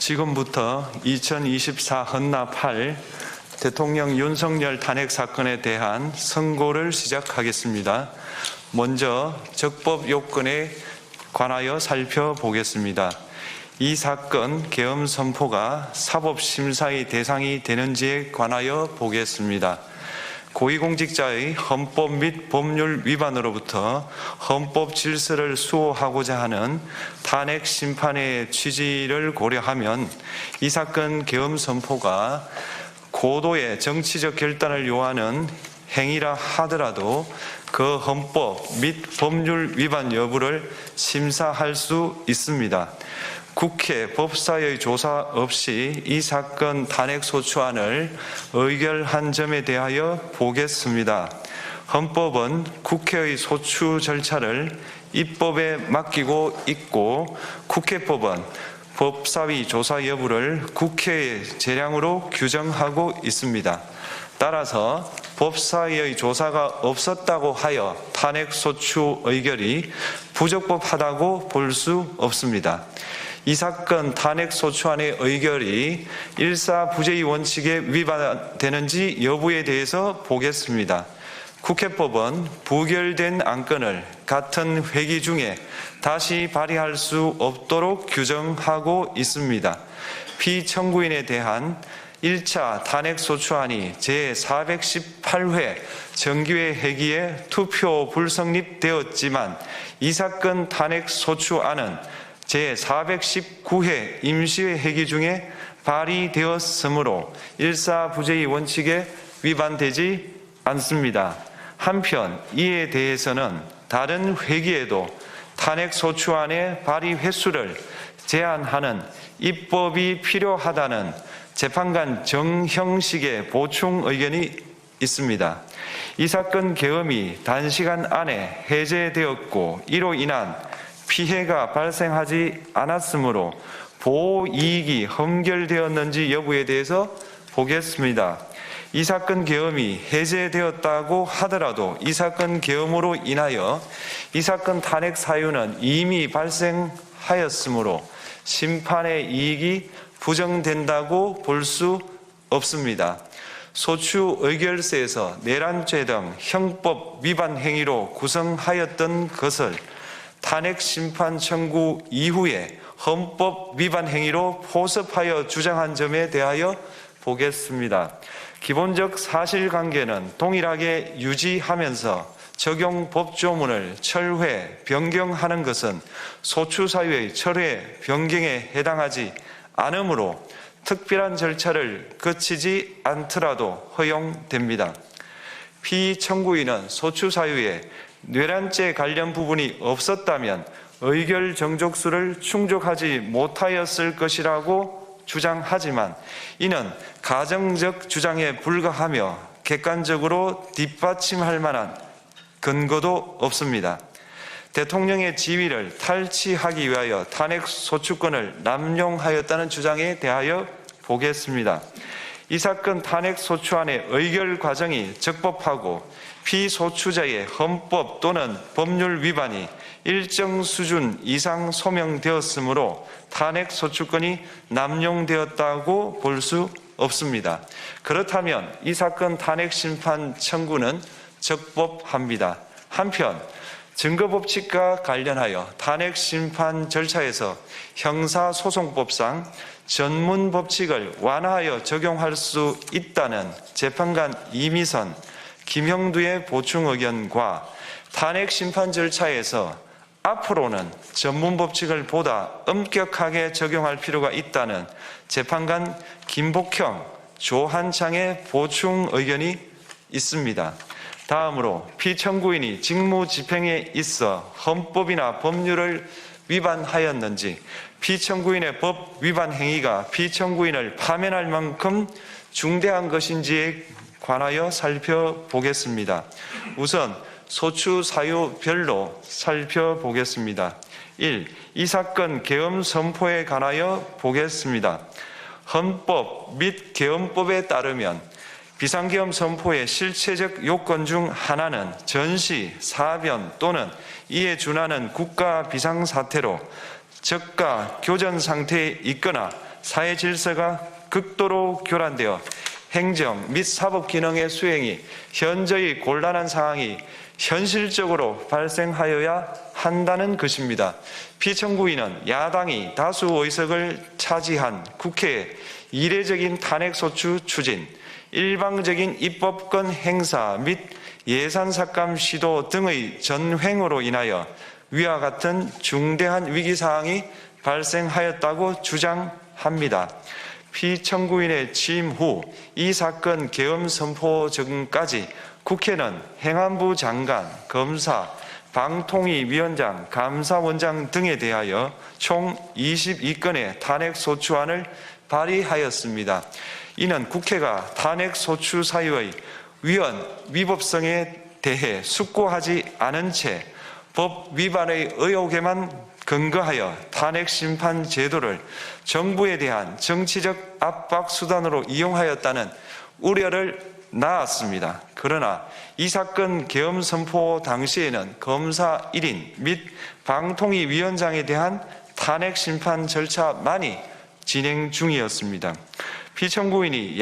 지금부터 2024 헌납 8 대통령 윤석열 탄핵 사건에 대한 선고를 시작하겠습니다. 먼저 적법 요건에 관하여 살펴보겠습니다. 이 사건 계엄 선포가 사법심사의 대상이 되는지에 관하여 보겠습니다. 고위공직자의 헌법 및 법률 위반으로부터 헌법 질서를 수호하고자 하는 탄핵 심판의 취지를 고려하면 이 사건 계엄 선포가 고도의 정치적 결단을 요하는 행위라 하더라도 그 헌법 및 법률 위반 여부를 심사할 수 있습니다. 국회 법사의 조사 없이 이 사건 탄핵 소추안을 의결한 점에 대하여 보겠습니다. 헌법은 국회의 소추 절차를 입법에 맡기고 있고 국회법은 법사위 조사 여부를 국회의 재량으로 규정하고 있습니다. 따라서 법사위의 조사가 없었다고 하여 탄핵 소추 의결이 부적법하다고 볼 수 없습니다. 이 사건 탄핵 소추안의 의결이 일사부재의 원칙에 위반되는지 여부에 대해서 보겠습니다. 국회법은 부결된 안건을 같은 회기 중에 다시 발의할 수 없도록 규정하고 있습니다. 피청구인에 대한 1차 탄핵 소추안이 제418회 정기회 회기에 투표 불성립되었지만 이 사건 탄핵 소추안은 제419회 임시회 회기 중에 발의되었으므로 일사부재의 원칙에 위반되지 않습니다. 한편 이에 대해서는 다른 회기에도 탄핵 소추안의 발의 횟수를 제한하는 입법이 필요하다는 재판관 정형식의 보충 의견이 있습니다. 이 사건 계엄이 단시간 안에 해제되었고 이로 인한 피해가 발생하지 않았으므로 보호 이익이 험결되었는지 여부에 대해서 보겠습니다. 이 사건 계엄이 해제되었다고 하더라도 이 사건 계엄으로 인하여 이 사건 탄핵 사유는 이미 발생하였으므로 심판의 이익이 부정된다고 볼 수 없습니다. 소추 의결서에서 내란죄 등 형법 위반 행위로 구성하였던 것을 탄핵 심판 청구 이후에 헌법 위반 행위로 포섭하여 주장한 점에 대하여 보겠습니다. 기본적 사실관계는 동일하게 유지하면서 적용 법조문을 철회, 변경하는 것은 소추 사유의 철회, 변경에 해당하지 않으므로 특별한 절차를 거치지 않더라도 허용됩니다. 피청구인은 소추 사유에 내란죄 관련 부분이 없었다면 의결 정족수를 충족하지 못하였을 것이라고 주장하지만 이는 가정적 주장에 불과하며 객관적으로 뒷받침할 만한 근거도 없습니다. 대통령의 지위를 탈취하기 위하여 탄핵 소추권을 남용하였다는 주장에 대하여 보겠습니다. 이 사건 탄핵 소추안의 의결 과정이 적법하고 피소추자의 헌법 또는 법률 위반이 일정 수준 이상 소명되었으므로 탄핵 소추권이 남용되었다고 볼 수 없습니다. 그렇다면 이 사건 탄핵 심판 청구는 적법합니다. 한편 증거법칙과 관련하여 탄핵 심판 절차에서 형사소송법상 전문법칙을 완화하여 적용할 수 있다는 재판관 이미선, 김형두의 보충 의견과 탄핵 심판 절차에서 앞으로는 전문법칙을 보다 엄격하게 적용할 필요가 있다는 재판관 김복형, 조한창의 보충 의견이 있습니다. 다음으로 피청구인이 직무집행에 있어 헌법이나 법률을 위반하였는지 피청구인의 법 위반 행위가 피청구인을 파면할 만큼 중대한 것인지에 관하여 살펴보겠습니다. 우선 소추 사유별로 살펴보겠습니다. 1. 이 사건 계엄 선포에 관하여 보겠습니다. 헌법 및 계엄법에 따르면 비상계엄 선포의 실체적 요건 중 하나는 전시, 사변 또는 이에 준하는 국가 비상사태로 저가 교전 상태에 있거나 사회 질서가 극도로 교란되어 행정 및 사법 기능의 수행이 현저히 곤란한 상황이 현실적으로 발생하여야 한다는 것입니다. 피청구인은 야당이 다수 의석을 차지한 국회의 이례적인 탄핵소추 추진, 일방적인 입법권 행사 및 예산 삭감 시도 등의 전횡으로 인하여 위와 같은 중대한 위기사항이 발생하였다고 주장합니다. 피청구인의 취임 후 이 사건 계엄 선포 전까지 국회는 행안부 장관, 검사, 방통위위원장, 감사원장 등에 대하여 총 22건의 탄핵소추안을 발의하였습니다. 이는 국회가 탄핵소추 사유의 위헌위법성에 대해 숙고하지 않은 채 법 위반의 의혹에만 근거하여 탄핵심판 제도를 정부에 대한 정치적 압박 수단으로 이용하였다는 우려를 낳았습니다. 그러나 이 사건 계엄 선포 당시에는 검사 1인 및 방통위위원장에 대한 탄핵심판 절차만이 진행 중이었습니다. 피청구인이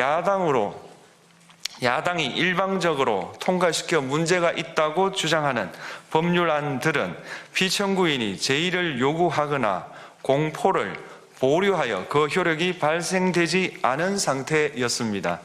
야당이 일방적으로 통과시켜 문제가 있다고 주장하는 법률안들은 피청구인이 제의를 요구하거나 공포를 보류하여 그 효력이 발생되지 않은 상태였습니다.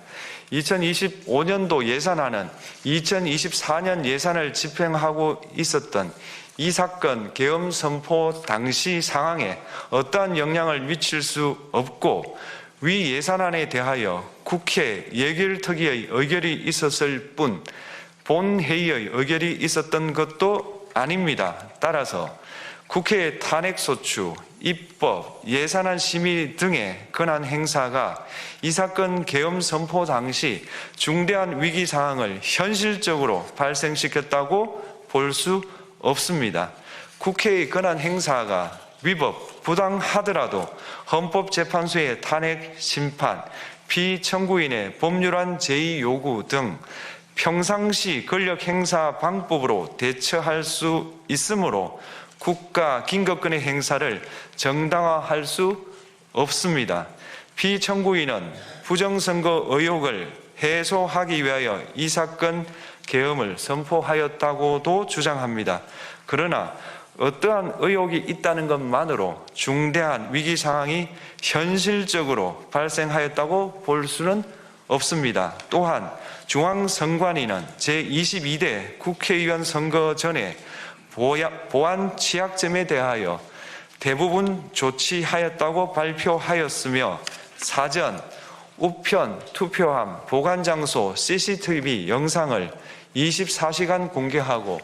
2025년도 예산안은 2024년 예산을 집행하고 있었던 이 사건 계엄 선포 당시 상황에 어떠한 영향을 미칠 수 없고 위 예산안에 대하여 국회 예결특위의 의결이 있었을 뿐 본회의의 의결이 있었던 것도 아닙니다. 따라서 국회의 탄핵소추, 입법, 예산안 심의 등의 권한 행사가 이 사건 계엄 선포 당시 중대한 위기 상황을 현실적으로 발생시켰다고 볼 수 없습니다. 국회의 권한 행사가 위법, 부당하더라도 헌법재판소의 탄핵 심판, 피청구인의 법률안 제의 요구 등 평상시 권력 행사 방법으로 대처할 수 있으므로 국가 긴급권의 행사를 정당화할 수 없습니다. 피청구인은 부정선거 의혹을 해소하기 위하여 이 사건 계엄을 선포하였다고도 주장합니다. 그러나 어떠한 의혹이 있다는 것만으로 중대한 위기 상황이 현실적으로 발생하였다고 볼 수는 없습니다. 또한 중앙선관위는 제22대 국회의원 선거 전에 보안 취약점에 대하여 대부분 조치하였다고 발표하였으며 사전, 우편, 투표함, 보관장소, CCTV 영상을 24시간 공개하고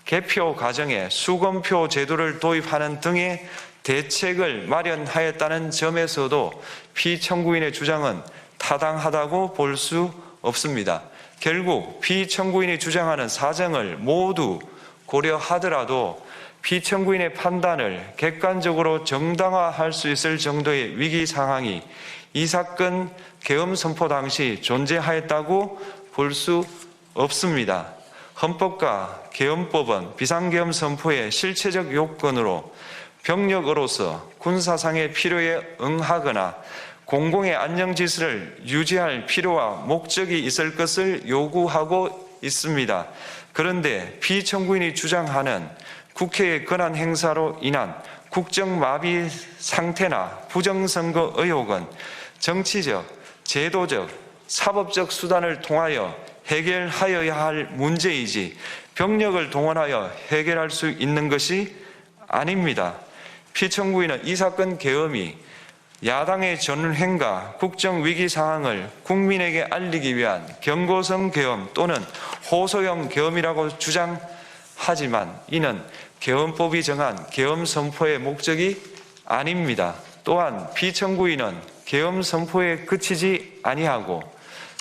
개표 과정에 수검표 제도를 도입하는 등의 대책을 마련하였다는 점에서도 피청구인의 주장은 타당하다고 볼 수 없습니다. 결국 피청구인이 주장하는 사정을 모두 고려하더라도 피청구인의 판단을 객관적으로 정당화할 수 있을 정도의 위기 상황이 이 사건 계엄 선포 당시 존재하였다고 볼 수 없습니다. 헌법과 계엄법은 비상계엄 선포의 실체적 요건으로 병력으로서 군사상의 필요에 응하거나 공공의 안정질서를 유지할 필요와 목적이 있을 것을 요구하고 있습니다. 그런데 피청구인이 주장하는 국회의 권한 행사로 인한 국정마비 상태나 부정선거 의혹은 정치적, 제도적, 사법적 수단을 통하여 해결하여야 할 문제이지 병력을 동원하여 해결할 수 있는 것이 아닙니다. 피청구인은 이 사건 계엄이 야당의 전횡과 국정위기 상황을 국민에게 알리기 위한 경고성 계엄 또는 호소형 계엄이라고 주장하지만 이는 계엄법이 정한 계엄 선포의 목적이 아닙니다. 또한 피청구인은 계엄 선포에 그치지 아니하고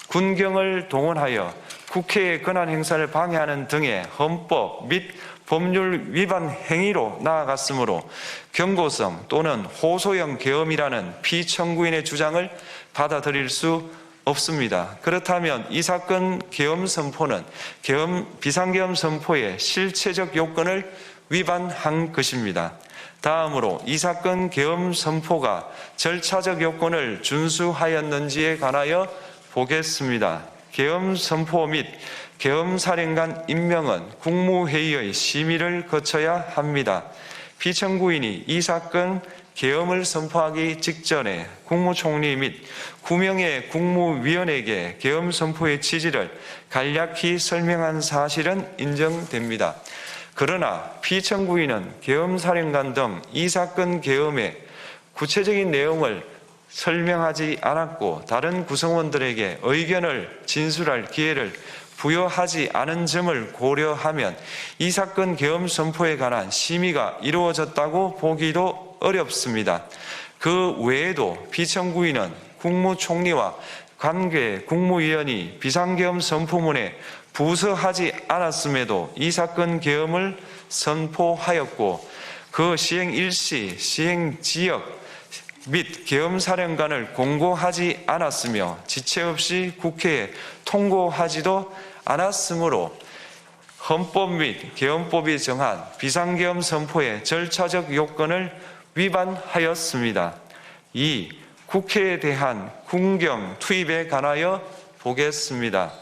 군경을 동원하여 국회의 권한 행사를 방해하는 등의 헌법 및 법률 위반 행위로 나아갔으므로 경고성 또는 호소형 계엄이라는 피청구인의 주장을 받아들일 수 없습니다. 그렇다면 이 사건 계엄 선포는 비상계엄 선포의 실체적 요건을 위반한 것입니다. 다음으로 이 사건 계엄 선포가 절차적 요건을 준수하였는지에 관하여 보겠습니다. 계엄 선포 및 계엄 사령관 임명은 국무회의의 심의를 거쳐야 합니다. 피청구인이 이 사건 계엄을 선포하기 직전에 국무총리 및 9명의 국무위원에게 계엄 선포의 취지를 간략히 설명한 사실은 인정됩니다. 그러나 피청구인은 계엄사령관 등 이 사건 계엄의 구체적인 내용을 설명하지 않았고 다른 구성원들에게 의견을 진술할 기회를 부여하지 않은 점을 고려하면 이 사건 계엄 선포에 관한 심의가 이루어졌다고 보기도 어렵습니다. 그 외에도 피청구인은 국무총리와 관계 국무위원이 비상계엄 선포문에 부서하지 않았음에도 이 사건 계엄을 선포하였고 그 시행 일시, 시행 지역 및 계엄사령관을 공고하지 않았으며 지체 없이 국회에 통고하지도 않았으므로 헌법 및 계엄법이 정한 비상계엄 선포의 절차적 요건을 위반하였습니다. 2. 국회에 대한 군경 투입에 관하여 보겠습니다.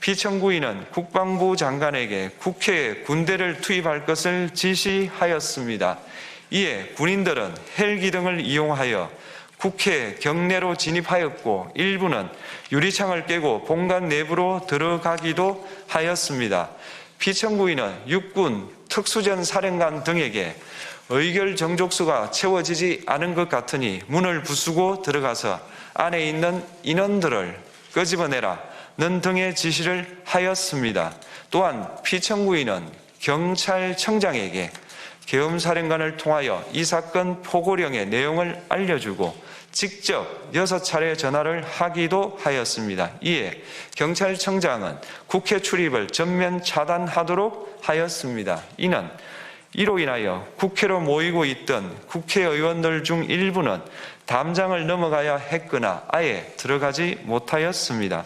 피청구인은 국방부 장관에게 국회에 군대를 투입할 것을 지시하였습니다. 이에 군인들은 헬기 등을 이용하여 국회 경내로 진입하였고 일부는 유리창을 깨고 본관 내부로 들어가기도 하였습니다. 피청구인은 육군 특수전 사령관 등에게 의결 정족수가 채워지지 않은 것 같으니 문을 부수고 들어가서 안에 있는 인원들을 끄집어내라는 등의 지시를 하였습니다. 또한 피청구인은 경찰청장에게 계엄사령관을 통하여 이 사건 포고령의 내용을 알려주고 직접 6차례 전화를 하기도 하였습니다. 이에 경찰청장은 국회 출입을 전면 차단하도록 하였습니다. 이로 인하여 국회로 모이고 있던 국회의원들 중 일부는 담장을 넘어가야 했거나 아예 들어가지 못하였습니다.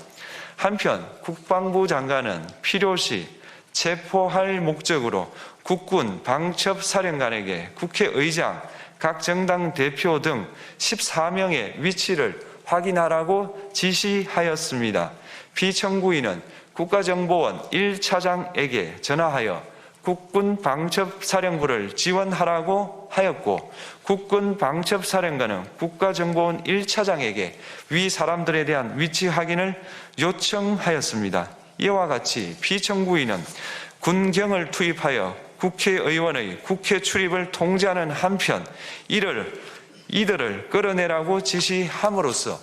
한편 국방부 장관은 필요시 체포할 목적으로 국군 방첩사령관에게 국회의장, 각 정당 대표 등 14명의 위치를 확인하라고 지시하였습니다. 피청구인은 국가정보원 1차장에게 전화하여 국군 방첩사령부를 지원하라고 하였고 국군 방첩사령관은 국가정보원 1차장에게 위 사람들에 대한 위치 확인을 요청하였습니다. 이와 같이 피청구인은 군경을 투입하여 국회의원의 국회 출입을 통제하는 한편 이들을 끌어내라고 지시함으로써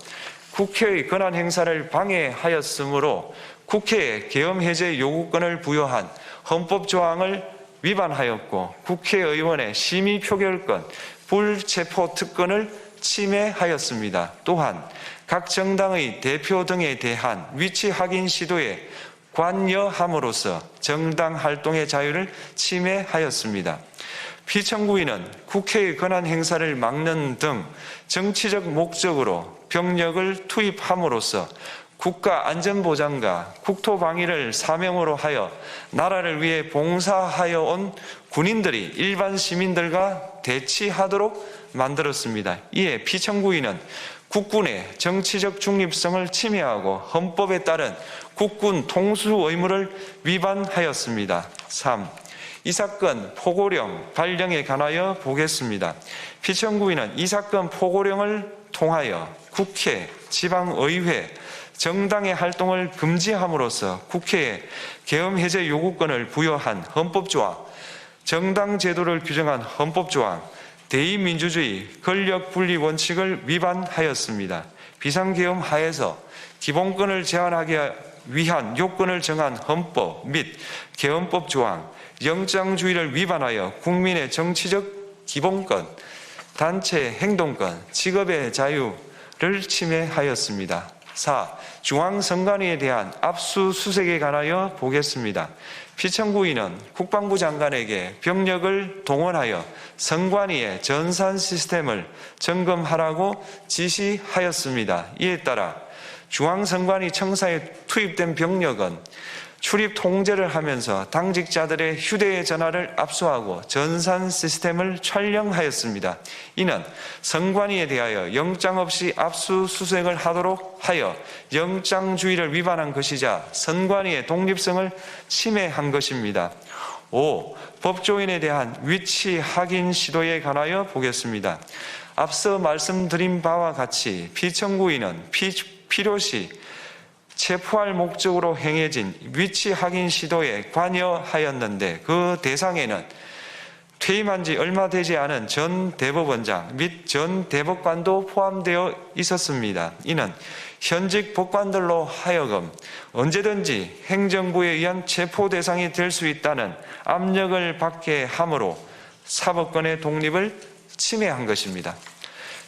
국회의 권한 행사를 방해하였으므로 국회에 계엄 해제 요구권을 부여한 헌법 조항을 위반하였고 국회의원의 심의 표결권, 불체포 특권을 침해하였습니다. 또한 각 정당의 대표 등에 대한 위치 확인 시도에 관여함으로써 정당 활동의 자유를 침해하였습니다. 피청구인은 국회의 권한 행사를 막는 등 정치적 목적으로 병력을 투입함으로써 국가 안전보장과 국토방위를 사명으로 하여 나라를 위해 봉사하여 온 군인들이 일반 시민들과 대치하도록 만들었습니다. 이에 피청구인은 국군의 정치적 중립성을 침해하고 헌법에 따른 국군 통수 의무를 위반하였습니다. 3. 이 사건 포고령 발령에 관하여 보겠습니다. 피청구인은 이 사건 포고령을 통하여 국회, 지방의회, 정당의 활동을 금지함으로써 국회에 계엄 해제 요구권을 부여한 헌법조항, 정당 제도를 규정한 헌법조항, 대의민주주의 권력분리 원칙을 위반하였습니다. 비상계엄 하에서 기본권을 제한하기 위한 요건을 정한 헌법 및 계엄법 조항, 영장주의를 위반하여 국민의 정치적 기본권, 단체 행동권, 직업의 자유를 침해하였습니다. 4. 중앙선관위에 대한 압수수색에 관하여 보겠습니다. 피청구인은 국방부 장관에게 병력을 동원하여 선관위의 전산 시스템을 점검하라고 지시하였습니다. 이에 따라 중앙선관위 청사에 투입된 병력은 출입 통제를 하면서 당직자들의 휴대전화를 압수하고 전산 시스템을 촬영하였습니다. 이는 선관위에 대하여 영장 없이 압수수색을 하도록 하여 영장주의를 위반한 것이자 선관위의 독립성을 침해한 것입니다. 5. 법조인에 대한 위치 확인 시도에 관하여 보겠습니다. 앞서 말씀드린 바와 같이 피청구인은 필요시 체포할 목적으로 행해진 위치 확인 시도에 관여하였는데 그 대상에는 퇴임한 지 얼마 되지 않은 전 대법원장 및 전 대법관도 포함되어 있었습니다. 이는 현직 법관들로 하여금 언제든지 행정부에 의한 체포 대상이 될 수 있다는 압력을 받게 함으로 사법권의 독립을 침해한 것입니다.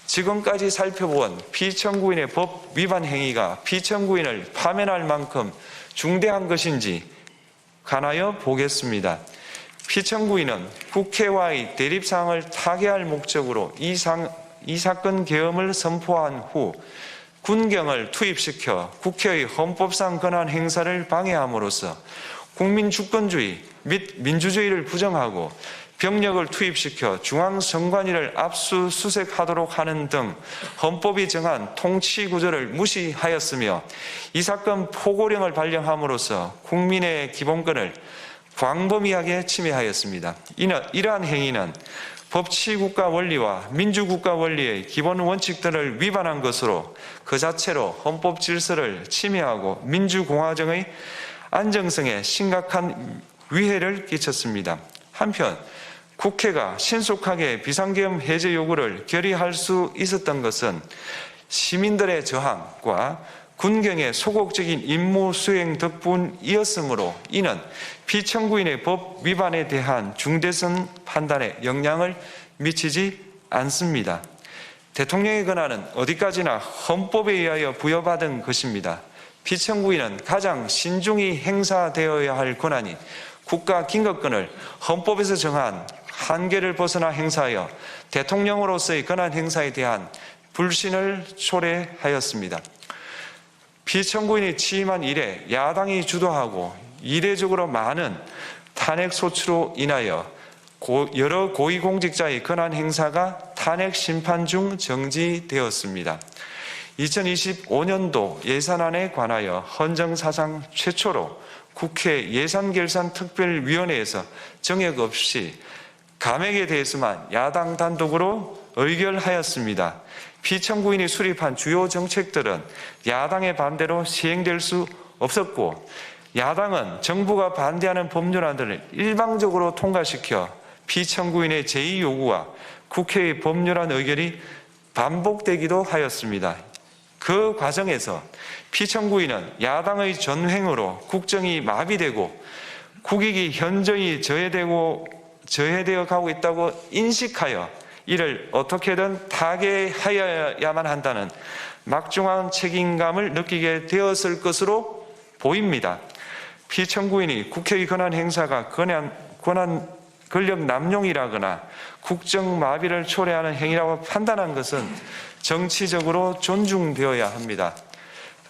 지금까지 살펴본 피청구인의 법 위반 행위가 피청구인을 파면할 만큼 중대한 것인지 관하여 보겠습니다. 피청구인은 국회와의 대립사항을 타개할 목적으로 이 사건 계엄을 선포한 후 군경을 투입시켜 국회의 헌법상 권한 행사를 방해함으로써 국민 주권주의 및 민주주의를 부정하고 병력을 투입시켜 중앙선관위를 압수수색하도록 하는 등 헌법이 정한 통치구조를 무시하였으며 이 사건 포고령을 발령함으로써 국민의 기본권을 광범위하게 침해하였습니다. 이러한 행위는 법치국가 원리와 민주국가 원리의 기본 원칙들을 위반한 것으로 그 자체로 헌법 질서를 침해하고 민주공화정의 안정성에 심각한 위해를 끼쳤습니다. 한편 국회가 신속하게 비상계엄 해제 요구를 결의할 수 있었던 것은 시민들의 저항과 군경의 소극적인 임무 수행 덕분이었으므로 이는 피청구인의 법 위반에 대한 중대성 판단에 영향을 미치지 않습니다. 대통령의 권한은 어디까지나 헌법에 의하여 부여받은 것입니다. 피청구인은 가장 신중히 행사되어야 할 권한인 국가 긴급권을 헌법에서 정한 한계를 벗어나 행사하여 대통령으로서의 권한 행사에 대한 불신을 초래하였습니다. 피청구인이 취임한 이래 야당이 주도하고 이례적으로 많은 탄핵 소추로 인하여 여러 고위공직자의 권한 행사가 탄핵 심판 중 정지되었습니다. 2025년도 예산안에 관하여 헌정사상 최초로 국회 예산결산특별위원회에서 정액 없이 감액에 대해서만 야당 단독으로 의결하였습니다. 피청구인이 수립한 주요 정책들은 야당의 반대로 시행될 수 없었고 야당은 정부가 반대하는 법률안들을 일방적으로 통과시켜 피청구인의 제2 요구와 국회의 법률안 의결이 반복되기도 하였습니다. 그 과정에서 피청구인은 야당의 전횡으로 국정이 마비되고 국익이 현저히 저해되어 가고 있다고 인식하여 이를 어떻게든 타개하여야만 한다는 막중한 책임감을 느끼게 되었을 것으로 보입니다. 피청구인이 국회의 권한 행사가 권력 남용이라거나 국정 마비를 초래하는 행위라고 판단한 것은 정치적으로 존중되어야 합니다.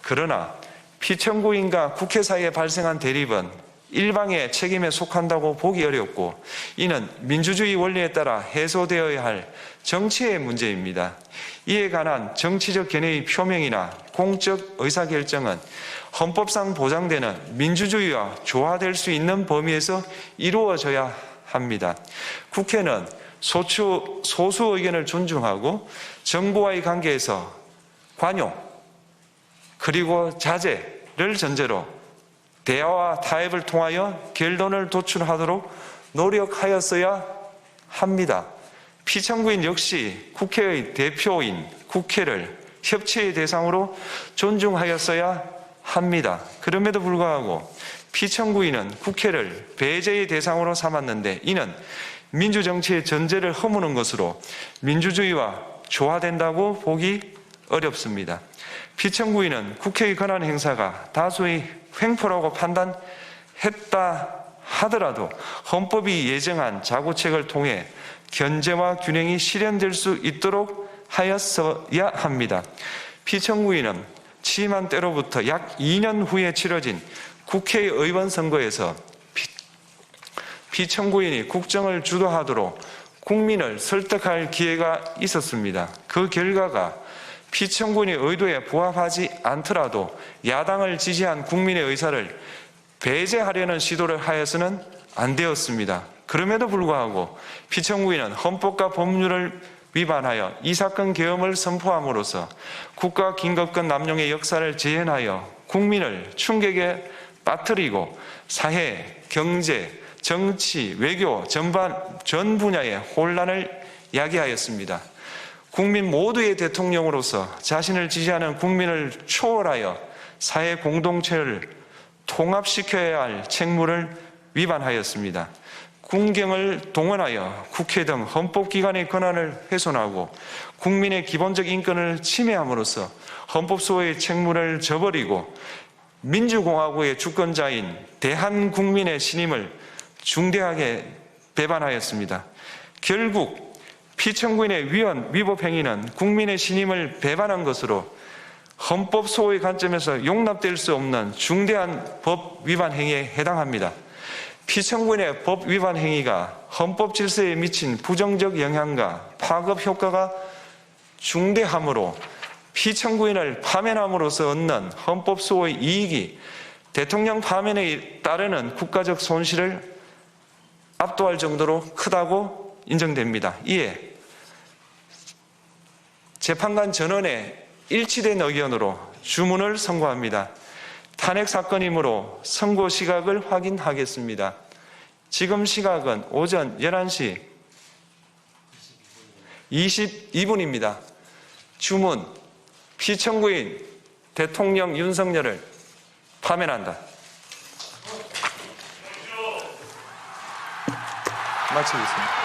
그러나 피청구인과 국회 사이에 발생한 대립은 일방의 책임에 속한다고 보기 어렵고 이는 민주주의 원리에 따라 해소되어야 할 정치의 문제입니다. 이에 관한 정치적 견해의 표명이나 공적 의사결정은 헌법상 보장되는 민주주의와 조화될 수 있는 범위에서 이루어져야 합니다. 국회는 소수 의견을 존중하고 정부와의 관계에서 관용 그리고 자제를 전제로 대화와 타협을 통하여 결론을 도출하도록 노력하였어야 합니다. 피청구인 역시 국회의 대표인 국회를 협치의 대상으로 존중하였어야 합니다. 그럼에도 불구하고 피청구인은 국회를 배제의 대상으로 삼았는데 이는 민주정치의 전제를 허무는 것으로 민주주의와 조화된다고 보기 어렵습니다. 피청구인은 국회의 권한 행사가 다수의 횡포라고 판단했다 하더라도 헌법이 예정한 자구책을 통해 견제와 균형이 실현될 수 있도록 하였어야 합니다. 피청구인은 취임한 때로부터 약 2년 후에 치러진 국회의원 선거에서 피청구인이 국정을 주도하도록 국민을 설득할 기회가 있었습니다. 그 결과가 피청구인의 의도에 부합하지 않더라도 야당을 지지한 국민의 의사를 배제하려는 시도를 하여서는 안 되었습니다. 그럼에도 불구하고 피청구인은 헌법과 법률을 위반하여 이 사건 계엄을 선포함으로써 국가 긴급권 남용의 역사를 재현하여 국민을 충격에 빠뜨리고 사회, 경제, 정치, 외교 전 분야의 혼란을 야기하였습니다. 국민 모두의 대통령으로서 자신을 지지하는 국민을 초월하여 사회 공동체를 통합시켜야 할 책무를 위반하였습니다. 군경을 동원하여 국회 등 헌법기관의 권한을 훼손하고 국민의 기본적 인권을 침해함으로써 헌법소의 책무를 저버리고 민주공화국의 주권자인 대한국민의 신임을 중대하게 배반하였습니다. 결국 피청구인의 위법 행위는 국민의 신임을 배반한 것으로 헌법소의 관점에서 용납될 수 없는 중대한 법 위반 행위에 해당합니다. 피청구인의 법 위반 행위가 헌법 질서에 미친 부정적 영향과 파급 효과가 중대하므로 피청구인을 파면함으로써 얻는 헌법소의 이익이 대통령 파면에 따르는 국가적 손실을 압도할 정도로 크다고 인정됩니다. 이에 재판관 전원의 일치된 의견으로 주문을 선고합니다. 탄핵 사건이므로 선고 시각을 확인하겠습니다. 지금 시각은 오전 11시 22분입니다. 주문, 피청구인 대통령 윤석열을 파면한다. 마치겠습니다.